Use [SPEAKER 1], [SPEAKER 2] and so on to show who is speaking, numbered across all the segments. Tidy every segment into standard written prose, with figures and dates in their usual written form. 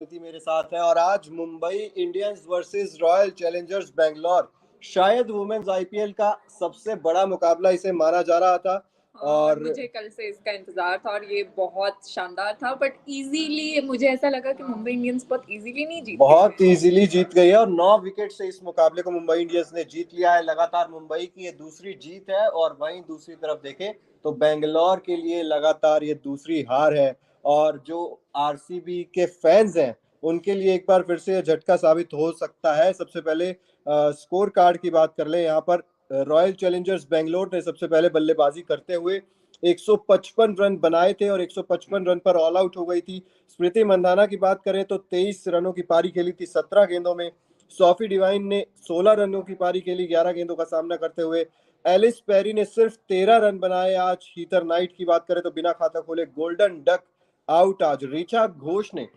[SPEAKER 1] थी मेरे साथ है और आज Mumbai Indians versus royal Challengers Bangalore शायद वुमेन्स आईपीएल का सबसे बड़ा मुकाबला इसे माना जा रहा था।
[SPEAKER 2] और
[SPEAKER 1] और
[SPEAKER 2] मुझे कल से इसका इंतजार था और ये बहुत शानदार था, बट इजीली मुझे ऐसा लगा कि मुंबई इंडियंस बहुत इजीली नहीं जीत गई
[SPEAKER 1] बहुत
[SPEAKER 2] है।
[SPEAKER 1] इजीली जीत गई है और 9 विकेट से इस मुकाबले को मुंबई इंडियंस ने जीत लिया है। लगातार मुंबई की ये दूसरी जीत है और वहीं दूसरी तरफ देखें तो बेंगलोर के लिए लगातार ये दूसरी हार है। और जो आरसीबी के फैंस हैं उनके लिए एक बार फिर से ये झटका साबित हो सकता है। सबसे पहले स्कोर कार्ड की बात कर ले यहाँ पर। रॉयल चैलेंजर्स बेंगलोर ने सबसे पहले बल्लेबाजी करते हुए 155 रन बनाए थे और 155 रन पर ऑल आउट हो गई थी। स्मृति मंधाना की बात करें तो 23 रनों की पारी खेली थी 17 गेंदों में। सोफी डिवाइन ने 16 रनों की पारी खेली 11 गेंदों का सामना करते हुए। एलिस पेरी ने सिर्फ 13 रन बनाए। आज हीथर नाइट की बात करें तो बिना खाता खोले गोल्डन डक आउट। आज ऋचा घोष ने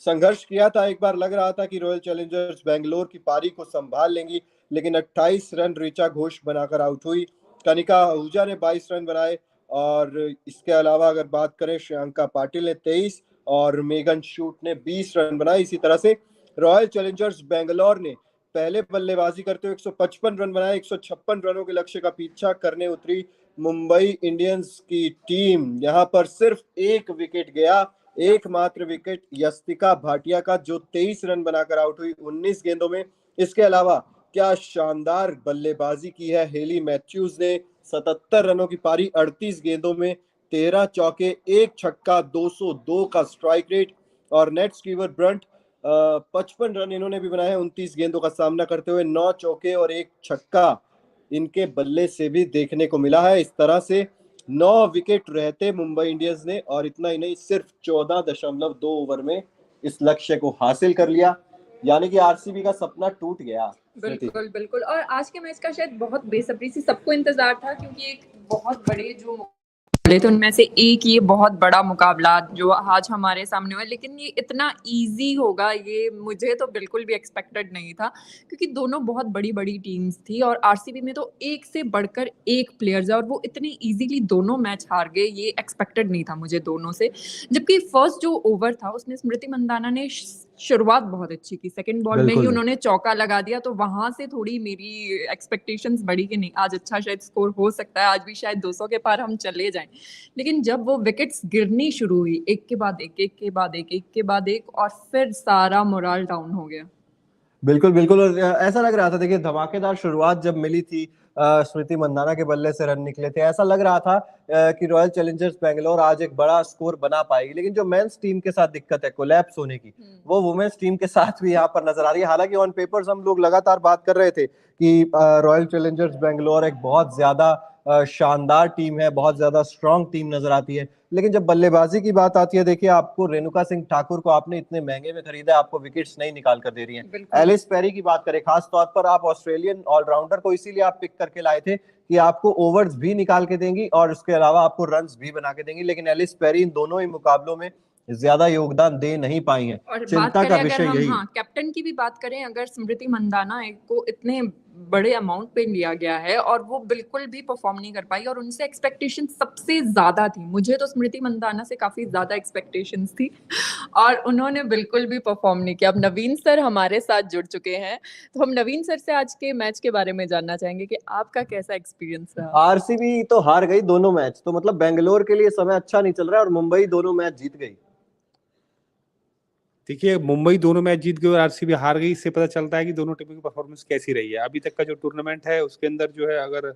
[SPEAKER 1] संघर्ष किया था, एक बार लग रहा था कि रॉयल चैलेंजर्स बेंगलोर की पारी को संभाल लेंगी, लेकिन 28 रन ऋचा घोष बनाकर आउट हुई। कनिका आहूजा ने 22 रन बनाए और इसके अलावा अगर बात करें श्रियंका पाटिल ने 23 और मेगन शूट ने 20 रन बनाए। इसी तरह से रॉयल चैलेंजर्स बेंगलोर ने पहले बल्लेबाजी करते हुए 155 रन बनाए। 156 रनों के लक्ष्य का पीछा करने उतरी मुंबई इंडियंस की टीम। यहां पर सिर्फ एक विकेट गया, एकमात्र विकेट यस्तिका भाटिया का, जो 23 रन बनाकर आउट हुई 19 गेंदों में। इसके अलावा क्या शानदार बल्लेबाजी की है हेली मैथ्यूज ने। 77 रनों की पारी 38 गेंदों में, 13 चौके, एक छक्का, 202 का स्ट्राइक रेट। और नेट स्टीवर ब्रंट 55 रन इन्होंने भी बनाए 29 गेंदों का सामना करते हुए। 9 चौके और एक छक्का इनके बल्ले से भी देखने को मिला है। इस तरह से 9 विकेट रहते मुंबई इंडियंस ने और इतना ही नहीं, सिर्फ 14.2 ओवर में इस लक्ष्य को हासिल कर लिया। यानी कि आरसीबी का सपना टूट गया। स्मृति,
[SPEAKER 2] बिल्कुल बिल्कुल। और आज के मैच का शायद बहुत बेसब्री से सबको इंतजार था, क्योंकि एक बहुत बड़े जो मुकाबले थे उनमें से एक ये बहुत बड़ा मुकाबला जो आज हमारे सामने हुआ, लेकिन ये इतना इजी होगा ये मुझे तो बिल्कुल भी एक्सपेक्टेड नहीं था, क्योंकि दोनों बहुत बड़ी बड़ी टीम्स थी और आरसीबी में तो एक से बढ़कर एक प्लेयर्स है और वो इतने इजीली दोनों मैच हार गए, ये एक्सपेक्टेड नहीं था मुझे दोनों से। जबकि फर्स्ट जो ओवर था उसमें स्मृति मंदाना ने शुरुआत बहुत अच्छी की, सेकंड बॉल में ही
[SPEAKER 1] बिल्कुल
[SPEAKER 2] उन्होंने चौका लगा दिया, तो वहां से थोड़ी मेरी एक्सपेक्टेशंस बढ़ी कि नहीं आज अच्छा शायद स्कोर हो सकता है, आज भी शायद 200 के पार हम चले जाएं। लेकिन जब वो विकेट्स गिरनी शुरू हुई एक के बाद एक, एक के बाद एक, एक के बाद एक, और फिर सारा मोरल डाउन हो गया।
[SPEAKER 1] बिल्कुल बिल्कुल। और ऐसा लग रहा था, देखिए धमाकेदार शुरुआत जब मिली थी, स्मृति मंदाना के बल्ले से रन निकले थे, ऐसा लग रहा था कि रॉयल चैलेंजर्स बेंगलोर आज एक बड़ा स्कोर बना पाएगी। लेकिन जो मेंस टीम के साथ दिक्कत है कोलैप्स होने की, वो वुमेन्स टीम के साथ भी यहाँ पर नजर आ रही है। हालांकि ऑन पेपर्स हम लोग लगातार बात कर रहे थे कि रॉयल चैलेंजर्स बेंगलोर एक बहुत ज्यादा शानदार टीम है, बहुत ज्यादा स्ट्रांग टीम नजर आती है। लेकिन जब बल्लेबाजी की बात आती है, देखिए आपको रेणुका सिंह ठाकुर को आपने इतने महंगे में खरीदा, आपको विकेट्स नहीं निकाल कर दे रही हैं। एलिस पेरी की बात करें, खास तौर पर आप ऑस्ट्रेलियन ऑलराउंडर को इसीलिए आप पिक करके लाए थे कि आपको ओवर्स भी निकाल के देंगी और उसके अलावा आपको रन्स भी बना के देंगी। लेकिन एलिस पेरी इन दोनों ही मुकाबलों में ज्यादा योगदान दे नहीं पाई है।
[SPEAKER 2] और बात
[SPEAKER 1] चिंता का
[SPEAKER 2] करें अगर
[SPEAKER 1] विषय
[SPEAKER 2] हम,
[SPEAKER 1] यही है।
[SPEAKER 2] हाँ, कैप्टन की भी बात करें, अगर स्मृति मंदाना को इतने बड़े अमाउंट पे लिया गया है और वो बिल्कुल भी परफॉर्म नहीं कर पाई और उनसे एक्सपेक्टेशन सबसे ज्यादा थी, मुझे तो स्मृति मंदाना से काफी ज्यादा एक्सपेक्टेशंस थी और उन्होंने बिल्कुल भी परफॉर्म नहीं किया। अब नवीन सर हमारे साथ जुड़ चुके हैं, तो हम नवीन सर से आज के मैच के बारे में जानना चाहेंगे कि आपका कैसा एक्सपीरियंस रहा।
[SPEAKER 1] आरसीबी तो हार गई दोनों मैच, तो मतलब बेंगलोर के लिए समय अच्छा नहीं चल रहा है और मुंबई दोनों मैच जीत गई।
[SPEAKER 3] देखिए, मुंबई दोनों मैच जीत गई और आरसीबी हार गई, इससे पता चलता है कि दोनों टीमों की परफॉर्मेंस कैसी रही है। अभी तक का जो टूर्नामेंट है उसके अंदर जो है, अगर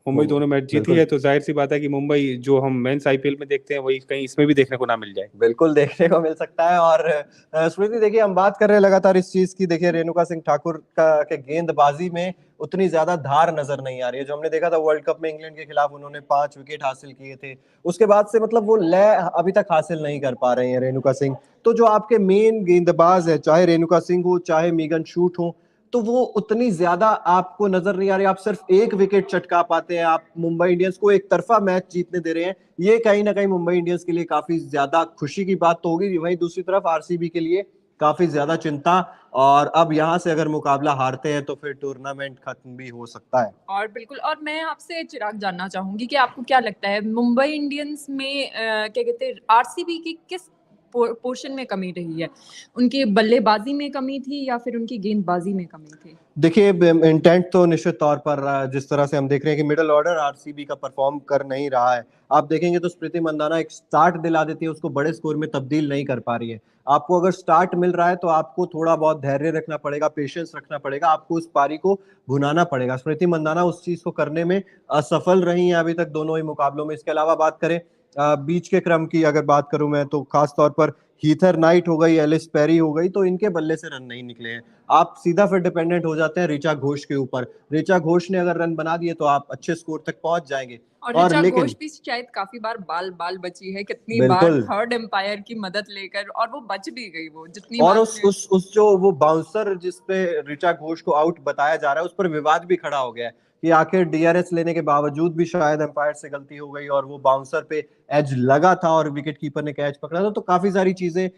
[SPEAKER 3] मुंबई दोनों मैच जीती है तो जाहिर सी बात है कि मुंबई जो हम मेंस आईपीएल में देखते हैं वही कहीं इसमें भी देखने को ना मिल जाए।
[SPEAKER 1] बिल्कुल देखने को मिल सकता है। और स्मृति देखिए, हम बात कर रहे हैं लगातार इस चीज की, देखिए रेणुका सिंह ठाकुर का के गेंदबाजी में उतनी ज्यादा धार नजर नहीं आ रही है। जो हमने देखा था वर्ल्ड कप में इंग्लैंड के खिलाफ, उन्होंने 5 विकेट हासिल किए थे, उसके बाद से मतलब वो लय अभी तक हासिल नहीं कर पा रहे हैं रेणुका सिंह। तो जो आपके मेन गेंदबाज है, चाहे रेणुका सिंह हो चाहे मेगन शूट हो, तो वो उतनी ज्यादा आपको नजर नहीं आ रही। आप सिर्फ एक विकेट चटका पाते हैं, आप मुंबई इंडियंस को एक तरफा मैच जीतने दे रहे हैं। ये कहीं ना कहीं मुंबई इंडियंस के लिए काफी ज्यादा खुशी की बात तो होगी। वहीं दूसरी तरफ आरसीबी के लिए काफी ज्यादा चिंता, और अब यहां से अगर मुकाबला हारते हैं तो फिर टूर्नामेंट खत्म भी हो सकता है।
[SPEAKER 2] और बिल्कुल, और मैं आपसे चिराग जानना चाहूंगी कि आपको क्या लगता है मुंबई इंडियंस में क्या कहते हैं, आरसीबी की किस पोर्शन में कमी रही है? उनकी बल्लेबाजी में कमी थी या फिर उनकी गेंदबाजी में कमी थी?
[SPEAKER 1] देखिए, इंटेंट तो निश्चित तौर पर जिस तरह से हम देख रहे हैं कि मिडिल ऑर्डर आरसीबी का परफॉर्म कर नहीं रहा है। आप देखेंगे तो स्मृति मंदाना एक स्टार्ट दिला देती है, उसको बड़े स्कोर में तब्दील नहीं कर पा रही है। आपको अगर स्टार्ट मिल रहा है तो आपको थोड़ा बहुत धैर्य रखना पड़ेगा, पेशेंस रखना पड़ेगा, आपको उस पारी को भुनाना पड़ेगा। स्मृति मंदाना उस चीज को करने में असफल रही हैं अभी तक दोनों ही मुकाबलों में। इसके अलावा बात करें बीच के क्रम की, अगर बात करूं मैं तो खास तौर पर हीथर नाइट हो गई, एलिस पेरी हो गई, तो इनके बल्ले से रन नहीं निकले हैं। आप सीधा फिर डिपेंडेंट हो जाते हैं ऋचा घोष के ऊपर। ऋचा घोष ने अगर रन बना दिए तो आप अच्छे स्कोर तक पहुंच जाएंगे।
[SPEAKER 2] और ऋचा घोष भी शायद काफी बार बाल बची है, कितनी बार थर्ड एम्पायर की मदद लेकर, और वो बच भी गई वो जितनी
[SPEAKER 1] और उस जो वो बाउंसर जिसपे ऋचा घोष को आउट बताया जा रहा है, उस पर विवाद भी खड़ा हो गया है कि आखिर डीआरएस लेने के बावजूद भी शायद एम्पायर से गलती हो गई और वो बाउंसर पे एज लगा था और विकेट कीपर ने कैच पकड़ा था। तो काफी सारी चीजें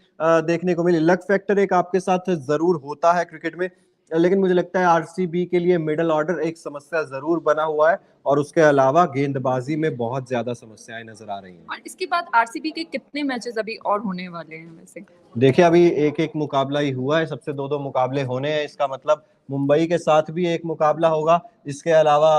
[SPEAKER 1] देखने को मिली। लक फैक्टर एक आपके साथ जरूर होता है क्रिकेट में, लेकिन मुझे लगता है आरसीबी के लिए मिडिल ऑर्डर एक समस्या जरूर बना हुआ है, और उसके अलावा गेंदबाजी में बहुत ज्यादा समस्याएं नजर आ रही हैं।
[SPEAKER 2] और इसके बाद आरसीबी के कितने मैचेस अभी और होने वाले हैं वैसे?
[SPEAKER 1] देखिए, अभी एक मुकाबला ही हुआ है, सबसे दो मुकाबले होने हैं। इसका मतलब मुंबई के साथ भी एक मुकाबला होगा। इसके अलावा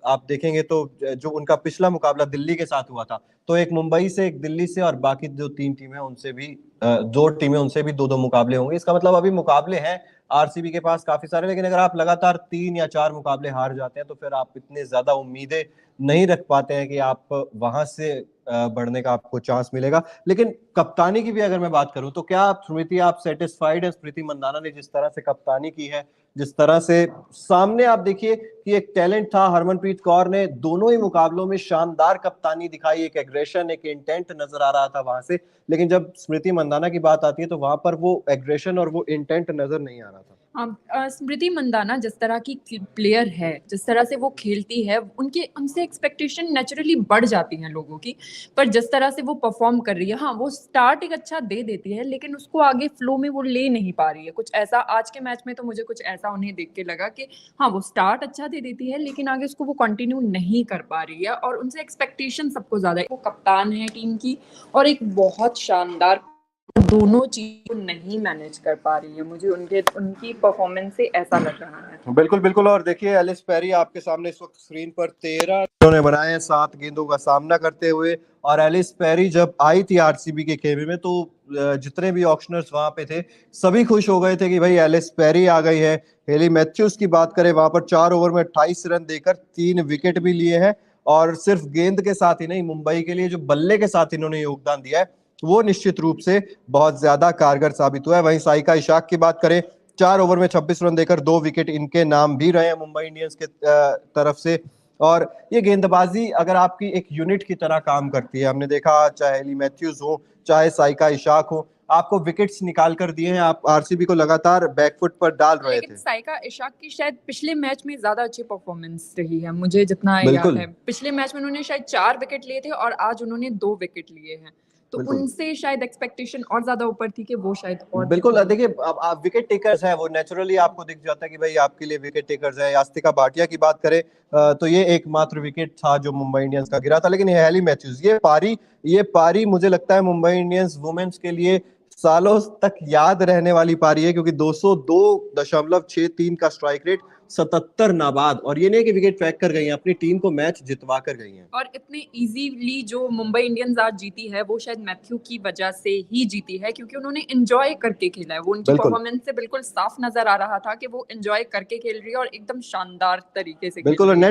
[SPEAKER 1] आप देखेंगे तो जो उनका पिछला मुकाबला दिल्ली के साथ हुआ था, तो एक मुंबई से, एक दिल्ली से, और बाकी जो 3 टीमें उनसे भी 2 टीमें उनसे भी 2 मुकाबले होंगे। इसका मतलब अभी मुकाबले हैं आरसीबी के पास काफी सारे, लेकिन अगर आप लगातार 3 या 4 मुकाबले हार जाते हैं तो फिर आप इतने ज्यादा उम्मीदें नहीं रख पाते हैं कि आप वहां से बढ़ने का आपको चांस मिलेगा। लेकिन कप्तानी की भी अगर मैं बात करूं तो क्या आप सेटिस्फाइड है स्मृति मंदाना ने जिस तरह से कप्तानी की है, जिस तरह से सामने आप देखिए कि एक टैलेंट था, हरमनप्रीत कौर ने दोनों ही मुकाबलों में शानदार कप्तानी दिखाई, एक एग्रेशन, एक इंटेंट नजर आ रहा था वहां से। लेकिन जब स्मृति मंदाना की बात आती है तो वहां पर वो एग्रेशन और वो इंटेंट नजर नहीं आ रहा था।
[SPEAKER 2] स्मृति मंदाना जिस तरह की प्लेयर है, जिस तरह से वो खेलती है, उनसे एक्सपेक्टेशन नेचुरली बढ़ जाती हैं लोगों की। पर जिस तरह से वो परफॉर्म कर रही है, हाँ वो स्टार्ट एक अच्छा दे देती है, लेकिन उसको आगे फ्लो में वो ले नहीं पा रही है। कुछ ऐसा आज के मैच में तो मुझे कुछ ऐसा उन्हें देख के लगा कि हाँ वो स्टार्ट अच्छा दे देती है, लेकिन आगे उसको वो कंटिन्यू नहीं कर पा रही है, और उनसे एक्सपेक्टेशन सबको ज्यादा है। वो कप्तान है टीम की और एक बहुत शानदार, दोनों चीजों नहीं मैनेज कर पा रही है। मुझे उनकी परफॉर्मेंस से ऐसा लग रहा है।
[SPEAKER 1] बिल्कुल। और देखिए, एलिस पेरी आपके सामने इस वक्त स्क्रीन पर 13 उन्होंने बनाए हैं 7 गेंदों का सामना करते हुए। और एलिस पेरी जब आई थी आरसीबी के खेमे में तो जितने भी ऑक्शनर्स वहां पे थे सभी खुश हो गए थे कि भाई एलिस पेरी आ गई है। हेली मैथ्यूज की बात करें, वहां पर 4 ओवर में 28 रन देकर 3 विकेट भी लिए हैं, और सिर्फ गेंद के साथ ही नहीं, मुंबई के लिए जो बल्ले के साथ इन्होंने योगदान दिया है वो निश्चित रूप से बहुत ज्यादा कारगर साबित हुआ है। वहीं साइका इशाक की बात करें, 4 ओवर में 26 रन देकर 2 विकेट इनके नाम भी रहे हैं मुंबई इंडियंस के तरफ से। और ये गेंदबाजी अगर आपकी एक यूनिट की तरह काम करती है, हमने देखा चाहे हेली मैथ्यूज हो, चाहे साइका इशाक हो, आपको विकेट्स निकाल कर दिए हैं, आप आरसीबी को लगातार बैकफुट पर डाल रहे थे।
[SPEAKER 2] साइका इशाक की शायद पिछले मैच में ज्यादा अच्छी परफॉर्मेंस रही है, मुझे जितना याद है। पिछले मैच में उन्होंने शायद 4 विकेट लिए थे और आज उन्होंने 2 विकेट लिए हैं, तो उनसे शायद एक्सपेक्टेशन और ज्यादा ऊपर थी कि वो शायद और
[SPEAKER 1] बिल्कुल। देखिए, आप विकेट टेकर्स हैं, वो नेचुरली आपको दिख जाता है कि भाई आपके लिए विकेट टेकर्स है। यास्तिका भाटिया की बात करें तो ये एकमात्र विकेट था जो मुंबई इंडियंस का गिरा था। लेकिन हेली मैथ्यूज, ये पारी मुझे लगता है मुंबई इंडियंस वुमेन्स के लिए सालों तक याद रहने वाली पारी है, क्योंकि 202.63 का स्ट्राइक रेट, 77 नाबाद, और ये नहीं कि विकेट फेंक कर गई हैं, अपनी टीम को मैच जितवा कर गई हैं।
[SPEAKER 2] और इतने इजीली जो मुंबई इंडियंस आज जीती है वो शायद मैथ्यू की वजह से ही जीती है, क्योंकि उन्होंने एंजॉय करके खेला है। वो उनकी परफॉर्मेंस से बिल्कुल साफ नजर आ रहा था कि वो एंजॉय करके खेल रही है और एकदम शानदार तरीके से।
[SPEAKER 1] बिल्कुल। नेट